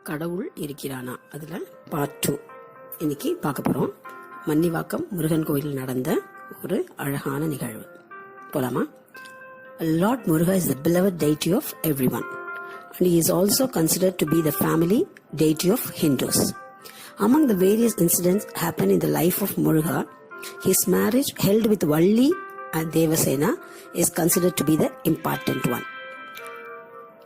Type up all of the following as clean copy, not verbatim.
கடவுள் இருக்கிறானா அதில் பார்ட் 2 இன்னைக்கு பார்க்க போகிறோம். மன்னிவாக்கம் முருகன் கோயிலில் நடந்த ஒரு அழகான நிகழ்வு. போலாமா? Lord Muruga is the beloved deity of everyone and he is also considered to be the family deity of Hindus. Among the various incidents happened in the life of Muruga, his marriage held with Valli and Devasena is considered to be the important one.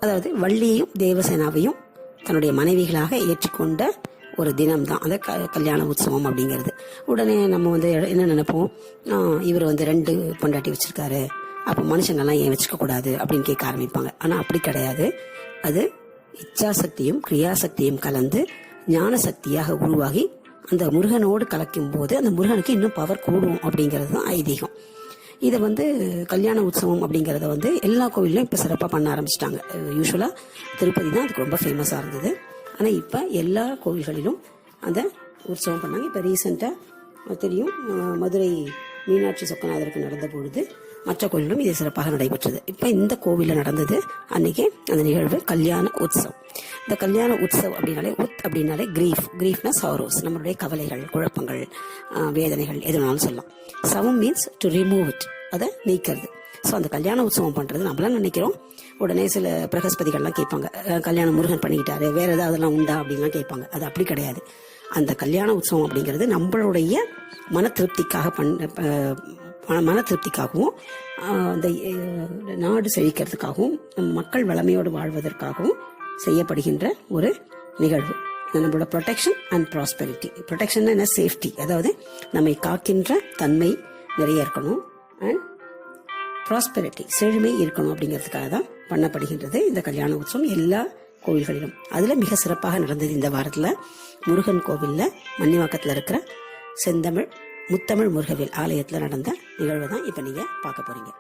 அதாவது வள்ளியையும் தேவசேனாவையும் தன்னுடைய மனைவிகளாக ஏற்றுக்கொண்ட ஒரு தினம் தான் அந்த கல்யாண உற்சவம் அப்படிங்கிறது. உடனே நம்ம என்ன நினைப்போம், இவர் 2 பொண்டாட்டி வச்சிருக்காரு, அப்போ மனுஷங்கள்லாம் ஏன் வச்சுக்க கூடாது அப்படின்னு கேட்க ஆரம்பிப்பாங்க. ஆனால் அப்படி கிடையாது. அது இச்சாசக்தியும் கிரியாசக்தியும் கலந்து ஞான சக்தியாக உருவாகி அந்த முருகனோடு கலக்கும் போது அந்த முருகனுக்கு இன்னும் பவர் கூடும் அப்படிங்கிறது தான் ஐதீகம். இதை கல்யாண உற்சவம் அப்படிங்கிறத எல்லா கோவிலும் இப்போ சிறப்பாக பண்ண ஆரம்பிச்சிட்டாங்க. யூஸ்வலாக திருப்பதி தான் அதுக்கு ரொம்ப ஃபேமஸாக இருந்தது. ஆனால் இப்போ எல்லா கோவில்களிலும் அந்த உற்சவம் பண்ணாங்க. இப்போ ரீசெண்டாக தெரியும், மதுரை மீனாட்சி சொக்கநாதருக்கு நடந்த பொழுது மற்ற கோவிலும் இது சிறப்பாக நடைபெற்றது. இப்போ இந்த கோவிலில் நடந்தது அன்னைக்கு அந்த நிகழ்வு கல்யாண உற்சவம். இந்த கல்யாண உற்சவம் அப்படின்னாலே கிரீஃப்னா சாரோஸ், நம்மளுடைய கவலைகள், குழப்பங்கள், வேதனைகள் எதுனாலும் சொல்லலாம். சவம் மீன்ஸ் டு ரிமூவ் இட், அதை நீக்கிறது. ஸோ அந்த கல்யாண உற்சவம் பண்ணுறது நம்மளாம் நினைக்கிறோம். உடனே சில பிரகஸ்பதிகள்லாம் கேட்பாங்க, கல்யாணம் முருகன் பண்ணிக்கிட்டாரு, வேற ஏதாவதுலாம் உண்டா அப்படின்லாம் கேட்பாங்க. அது அப்படி கிடையாது. அந்த கல்யாண உற்சவம் அப்படிங்கிறது நம்மளுடைய மன திருப்திக்காகவும் அந்த நாடு செழிக்கிறதுக்காகவும் மக்கள் வளமையோடு வாழ்வதற்காகவும் செய்யப்படுகின்ற ஒரு நிகழ்வு. நம்மளோட ப்ரொடெக்ஷன் அண்ட் ப்ராஸ்பெரிட்டி. ப்ரொடெக்ஷன் என்ன? சேஃப்டி, அதாவது நம்மை காக்கின்ற தன்மை நிறைய இருக்கணும். அண்ட் ப்ராஸ்பெரிட்டி, செழுமை இருக்கணும் அப்படிங்கிறதுக்காக தான் பண்ணப்படுகின்றது இந்த கல்யாண உற்சவம் எல்லா கோவில்களிலும். அதுல மிக சிறப்பாக நடந்தது இந்த வாரத்துல முருகன் கோவில்ல மன்னிவாக்கத்துல இருக்கிற செந்தமிழ் முத்தமிழ் முருகவேல் ஆலயத்துல நடந்த நிகழ்வு தான் இப்ப நீங்க பார்க்க போறீங்க.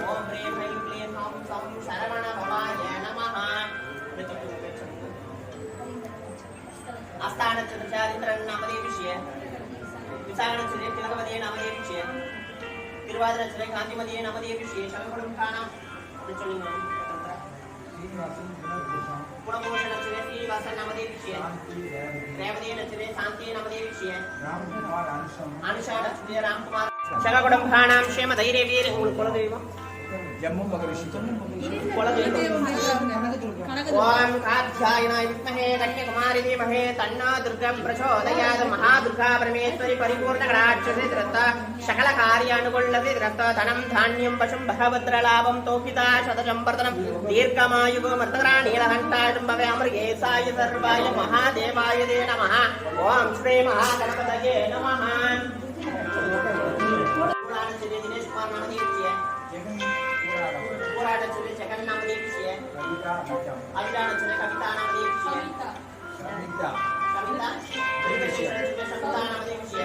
ஓம் ரேம் ஹைம் க்ளீம் ஹம் சம் சரவண பவாய நமஹ. அஸ்தானச்சரித்ரன் நமதே விஷய விசாரணச்சரிய திலகவதே நமதே விஷய திருவாதிரச்சரிய காந்திமதியே நமதே விஷய சங்கடம் காணாம் அப்படி சொல்லுங்க. குணபூஷணச்சரிய ஸ்ரீவாசன் நமதே விஷய ரேவதே நச்சரிய சாந்தியே நமதே விஷய அனுஷானச்சரிய ராம்குமார் சககுடம் காணாம் க்ஷேம தைரிய வீர. உங்களுக்கு குலதெய்வம் ஜம்மு மகரிஷி குலதெய்வம். ஓம் காத்யாயனாய வித்மஹே கன்யகுமாரி தீமஹே தன்னோ துர்கம் பிரச்சோதயாத். மகாதுர்கா பரமேஸ்வரி பரிபூர்ண கடாட்சசே திரத்த சகல கார்யானுகூலசே திரத்த தனம் தானியம் பசும் பகவத்ரலாபம் தோபிதா சதசம்பர்தனம் தீர்க்கமாயுகோ மர்த்தகரா நீலகண்டாயும்பவே அமிர்கேசாய சர்வாய மகாதேவாய தே நமஹ. ஓம் ஸ்ரீ மகாகணபதயே நமஹ. जगन नाम दे विषय अभिदान चले कविता नाम दे विषय कविता कविता नाम दे विषय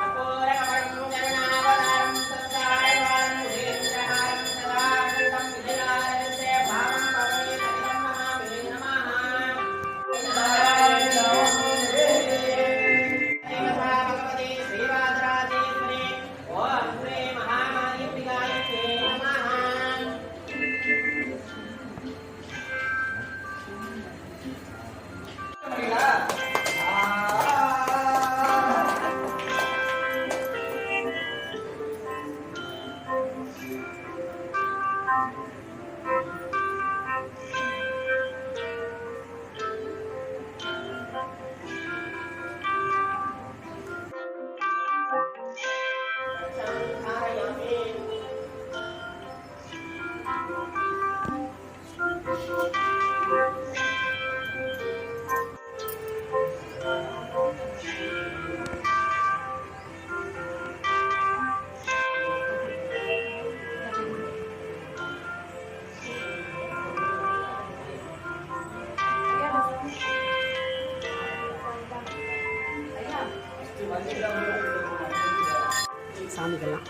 अपोर कमलं जगन्नाथारं सत्तारं देवहारं सदानन्दं विजयारस्य भावं भवे नमामि नमः. भगवते श्रीवादराजेश्वरे ओम श्री Gracias. சாமிக்கெல்லாம்